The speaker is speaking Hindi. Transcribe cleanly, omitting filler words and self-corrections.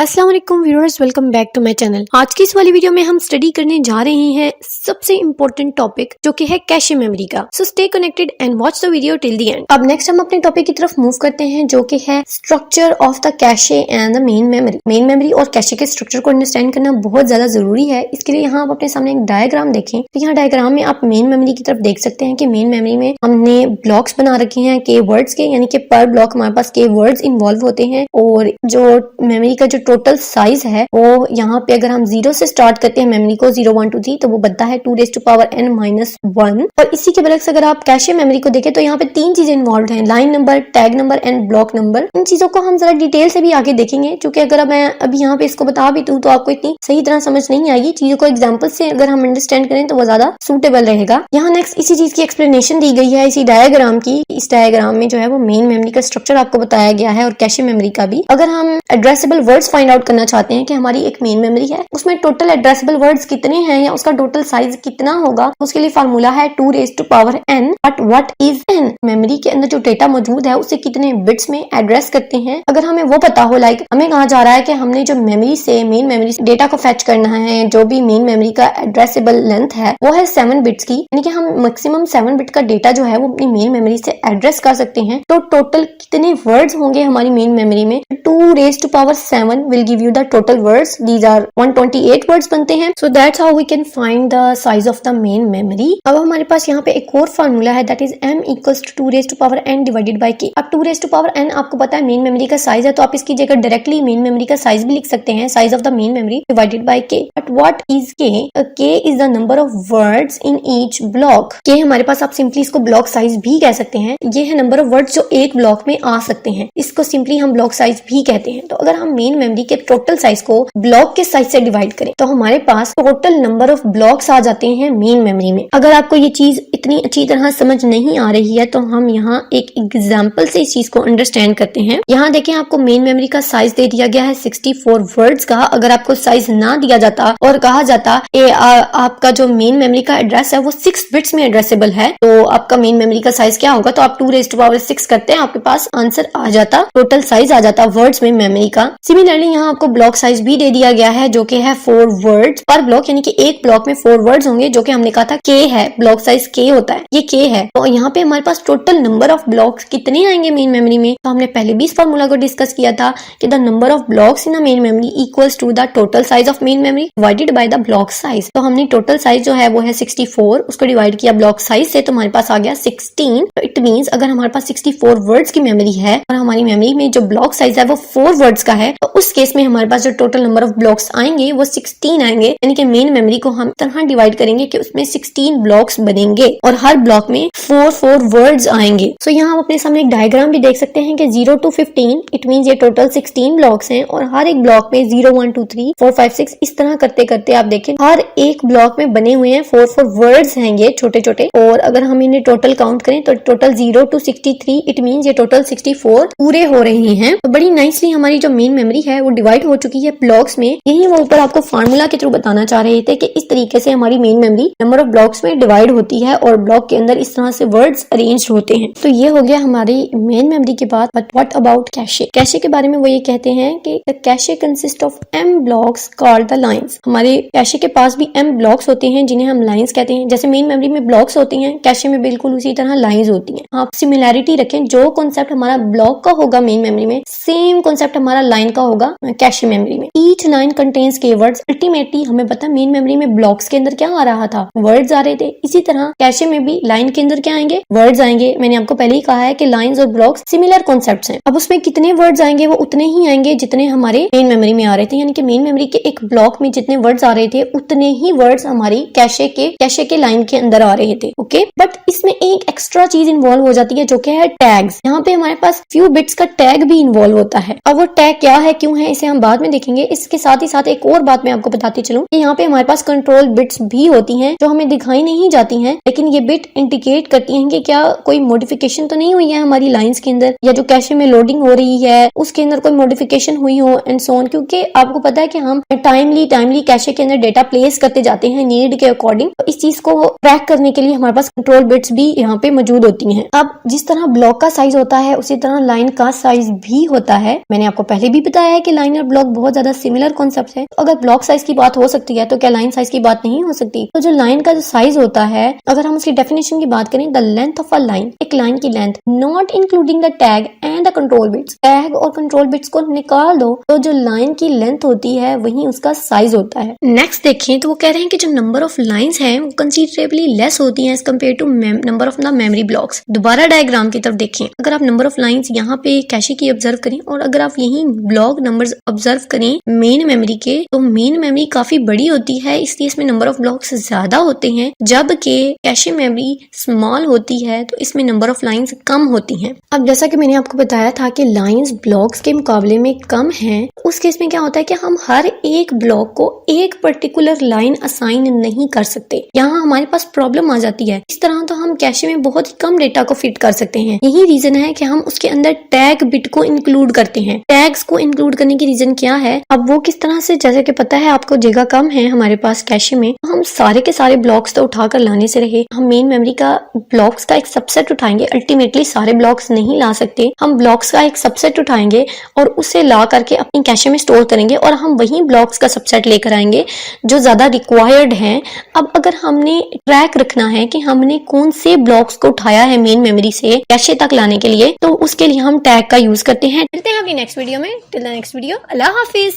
अस्सलाम वालेकुम viewers, welcome back to my channel. आज की इस वाली वीडियो में हम स्टडी करने जा रहे हैं सबसे इम्पोर्टेंट टॉपिक जो कि है कैशे मेमोरी का। So stay connected and watch the video till the end. अब नेक्स्ट हम अपने टॉपिक की तरफ मूव करते हैं जो कि है structure of the cache and the main memory. Main memory और कैशे के स्ट्रक्चर को अंडरस्टैंड करना बहुत ज्यादा जरूरी है। इसके लिए यहाँ आप अपने सामने एक डायग्राम देखें तो यहाँ डायग्राम में आप मेन मेमोरी की तरफ देख सकते हैं कि मेन मेमोरी में हमने ब्लॉक्स बना रखे हैं के वर्ड्स के, यानी कि पर ब्लॉक हमारे पास के वर्ड्स इन्वॉल्व होते हैं। और जो मेमोरी का जो टोटल साइज है वो यहाँ पे अगर हम 0 से स्टार्ट करते हैं मेमोरी को 0 1 2 3 तो वो बनता है 2n-1। और इसी के बरक्स अगर आप कैशे मेमोरी को देखें तो यहाँ पे 3 चीजें इन्वॉल्व हैं, line number, tag number and block number. इन चीजों को हम जरा डिटेल से भी आगे देखेंगे, क्योंकि अगर मैं अभी यहाँ पे इसको बता भी दूं तो आपको इतनी सही तरह समझ नहीं आएगी। चीजों को एग्जाम्पल से अगर हम अंडरस्टैंड करें तो वो ज्यादा सूटेबल रहेगा। यहाँ नेक्स्ट इसी चीज की एक्सप्लेनेशन दी गई है इसी डायग्राम की। इस डायग्राम में जो है वो मेन मेमोरी का स्ट्रक्चर आपको बताया गया है और कैशे मेमोरी का भी। अगर हम एड्रेसेबल वर्ड्स फाइंड आउट करना चाहते हैं कि हमारी एक मेन मेमोरी है, उसमें टोटल एड्रेसेबल वर्ड्स कितने हैं या उसका टोटल साइज कितना होगा, उसके लिए फार्मूला है 2n। But what is n? Memory के अंदर जो डेटा मौजूद है उसे कितने बिट्स में एड्रेस करते हैं। अगर हमें वो पता हो, लाइक हमें कहा जा रहा है कि हमने जो मेमोरी से मेन मेमोरी से डेटा को फेच करना है, जो भी मेन मेमोरी का एड्रेसेबल लेंथ है वो है 7 बिट्स की, यानी कि हम मैक्सिमम 7 बिट का डेटा जो है वो अपनी मेन मेमोरी से एड्रेस कर सकते हैं। तो टोटल कितने वर्ड्स होंगे हमारी मेन मेमोरी में? 2^7 will give you the total words. These are 128 words बनते हैं। So that's how we can find the size of the main memory. अब हमारे पास यहाँ पे एक और फार्मूला है, that is m equals to 2^n divided by k। अब 2^n आपको पता है मेन मेमोरी का साइज है, तो आप इसकी जगह डायरेक्टली मेन मेमोरी का साइज भी लिख सकते हैं, size of the main memory divided bye k। But what is k? k is the number of words in each block। k हमारे पास, आप सिंपली इसको ब्लॉक साइज भी कह सकते हैं। ये है नंबर ऑफ वर्ड्स जो एक ब्लॉक में आ सकते हैं, इसको सिंपली हम ब्लॉक साइज भी कहते हैं। तो अगर हम मेन मेमोरी के टोटल साइज को ब्लॉक के साइज से डिवाइड करें तो हमारे पास टोटल नंबर ऑफ ब्लॉक्स आ जाते हैं मेन मेमोरी में। अगर आपको ये चीज इतनी अच्छी तरह समझ नहीं आ रही है तो हम यहाँ एक एग्जांपल से इस चीज को अंडरस्टैंड करते हैं। यहाँ देखें, आपको मेन मेमोरी का साइज दे दिया गया है 64 वर्ड्स का। अगर आपको साइज ना दिया जाता और कहा जाता आपका जो मेन मेमोरी का एड्रेस है वो 6 बिट्स में एड्रेसेबल है, तो आपका मेन मेमोरी का साइज क्या होगा? तो आप 2^6 करते हैं, आपके पास आंसर आ जाता, टोटल साइज आ जाता वर्ड्स में मेमोरी का। सिमिलरली यहाँ आपको ब्लॉक साइज भी दे दिया गया है जो कि है 4 वर्ड्स पर ब्लॉक, यानी कि एक ब्लॉक में 4 वर्ड्स होंगे, जो कि हमने कहा था k है, ब्लॉक साइज k होता है, ये k है। तो यहाँ पे हमारे पास टोटल नंबर ऑफ ब्लॉक्स कितने आएंगे मेन मेमोरी में? तो हमने पहले भी इस फॉर्मूला को डिस्कस किया था कि the number of blocks in a main memory equals to the total size of main memory divided by the block size. तो हमने टोटल साइज जो है वो है 64, उसको डिवाइड किया ब्लॉक साइज से, तो हमारे पास आ गया 16। तो इट मींस अगर हमारे पास 64 वर्ड्स की मेमोरी है और हमारी मेमोरी में जो ब्लॉक साइज है वो 4 वर्ड्स का है, तो उस केस में हमारे पास जो टोटल नंबर ऑफ ब्लॉक्स आएंगे वो 16 आएंगे, यानी कि मेन मेमोरी को हम तरह डिवाइड करेंगे कि उसमें 16 ब्लॉक्स बनेंगे और हर ब्लॉक में 4 वर्ड्स आएंगे। सो यहाँ आप अपने सामने एक डायग्राम भी देख सकते हैं कि 0 to 15 इट मींस ये टोटल 16 ब्लॉक्स हैं और हर एक ब्लॉक में 0 1 2 3 4 5 6 इस तरह करते करते आप देखें हर एक ब्लॉक में बने हुए हैं 4 वर्ड्स हैं ये छोटे छोटे। और अगर हम इन्हें टोटल काउंट करें तो टोटल 0 to 63 इट मींस ये टोटल 64 पूरे हो रहे हैं। तो बड़ी नाइसली हमारी जो मेन मेमोरी है वो डिवाइड हो चुकी है ब्लॉक्स में। यही वो ऊपर आपको फार्मूला के थ्रू बताना चाह रहे थे कि इस तरीके से हमारी main memory number of blocks में डिवाइड होती है और ब्लॉक के अंदर इस तरह से वर्ड्स अरेंज होते हैं। तो ये हो गया हमारी मेन मेमोरी की बात। But what about cache? Cache के बारे में वो ये कहते हैं कि the cache consist of m blocks called the lines. हमारे कैशे के पास भी m ब्लॉक्स होते हैं जिन्हें हम लाइंस कहते हैं। जैसे मेन मेमोरी में ब्लॉक्स होती हैं, कैशे में बिल्कुल उसी तरह लाइंस होती हैं। आप सिमिलैरिटी रखें, जो कॉन्सेप्ट हमारा ब्लॉक का होगा मेन मेमोरी में, सेम कॉन्सेप्ट हमारा लाइन का होगा कैशे मेमोरी में। Each line contains keywords. Ultimately हमें पता है मेन मेमोरी में ब्लॉक्स के अंदर क्या आ रहा था? वर्ड्स आ रहे थे। इसी तरह कैशे में भी लाइन के अंदर क्या आएंगे? वर्ड्स आएंगे। मैंने आपको पहले ही कहा है कि लाइंस और ब्लॉक्स सिमिलर कॉन्सेप्ट्स हैं। अब उसमें कितने वर्ड्स आएंगे? वो उतने ही आएंगे जितने हमारे मेन मेमोरी में आ रहे थे, यानी कि मेन मेमोरी के एक ब्लॉक में जितने वर्ड्स आ रहे थे उतने ही वर्ड्स हमारी कैशे के लाइन के अंदर आ रहे थे। ओके, बट इसमें एक एक्स्ट्रा चीज इन्वॉल्व हो जाती है जो कि है टैग्स। यहाँ पे हमारे पास फ्यू बिट्स का टैग भी इन्वॉल्व होता है। अब वो टैग क्या है, क्यों है, इसे हम बाद में देखेंगे। इसके साथ ही साथ एक और बात मैं आपको बताती चलूं कि यहाँ पे हमारे पास कंट्रोल बिट्स भी होती हैं जो हमें दिखाई नहीं जाती हैं, लेकिन ये बिट इंडिकेट करती हैं कि क्या कोई मॉडिफिकेशन तो नहीं हुई है हमारी लाइंस के अंदर, या जो कैशे में लोडिंग हो रही है उसके अंदर कोई मॉडिफिकेशन हुई हो एंड सो ऑन। क्योंकि आपको पता है कि हम टाइमली कैशे के अंदर डेटा प्लेस करते जाते हैं नीड के अकॉर्डिंग। तो इस चीज को ट्रैक करने के लिए हमारे पास कंट्रोल बिट्स भी यहाँ पे मौजूद होती हैं। अब जिस तरह ब्लॉक का साइज होता है उसी तरह लाइन का साइज भी होता है। मैंने आपको पहले भी बताया है कि कि लाइन और ब्लॉक बहुत ज्यादा सिमिलर कॉन्सेप्ट है, तो अगर ब्लॉक साइज की बात हो सकती है तो क्या लाइन साइज की बात नहीं हो सकती? तो जो लाइन का जो साइज होता है, अगर हम उसकी डेफिनेशन की बात करें, the length of a line, एक लाइन की length not including the tag and the control bits, tag और कंट्रोल बिट्स को निकाल दो तो जो लाइन की लेंथ होती है वही उसका साइज होता है। नेक्स्ट देखें तो वो कह रहे हैं कि जो नंबर ऑफ लाइंस हैं वो कंसिडरेबली लेस होती हैं as compare to number of the memory blocks. दोबारा डायग्राम की तरफ देखें, अगर आप नंबर ऑफ लाइंस यहाँ पे कैशे की ऑब्जर्व करें और अगर आप यही ब्लॉक नंबर्स ऑब्जर्व करें मेन मेमोरी के, तो मेन मेमोरी काफी बड़ी होती है, इसलिए इसमें नंबर ऑफ ब्लॉक्स ज्यादा होते हैं, जबकि कैशे मेमोरी स्मॉल होती है तो इसमें नंबर ऑफ लाइंस कम होती हैं। अब जैसा कि मैंने आपको बताया था कि लाइंस ब्लॉक्स के मुकाबले में कम हैं, उस केस में क्या होता है कि हम हर एक ब्लॉक को एक पर्टिकुलर लाइन असाइन नहीं कर सकते, यहाँ हमारे पास प्रॉब्लम आ जाती है। इस तरह तो हम कैशे में बहुत ही कम डेटा को फिट कर सकते हैं। यही रीजन है कि हम उसके अंदर टैग बिट को इंक्लूड करते हैं। टैग्स को इंक्लूड करने की रीजन क्या है, अब वो किस तरह से, जैसे कि पता है आपको जगह कम है हमारे पास कैशे में, तो हम सारे के सारे ब्लॉक्स तो उठाकर लाने से रहे, हम मेन मेमोरी का ब्लॉक्स का एक सबसेट उठाएंगे। अल्टीमेटली सारे ब्लॉक्स नहीं ला सकते, हम ब्लॉक्स का एक सबसेट उठाएंगे और उसे ला करके अपनी कैशे में स्टोर करेंगे और हम वही ब्लॉक्स का सबसेट लेकर आएंगे जो ज्यादा रिक्वायर्ड हैं। अब अगर हमने ट्रैक रखना है कि हमने कौन से ब्लॉक्स को उठाया है मेन मेमोरी से कैशे तक लाने के लिए, तो उसके लिए हम टैग का यूज करते हैं। मिलते हैं अगली नेक्स्ट वीडियो में। Till the next video, Allah Hafiz.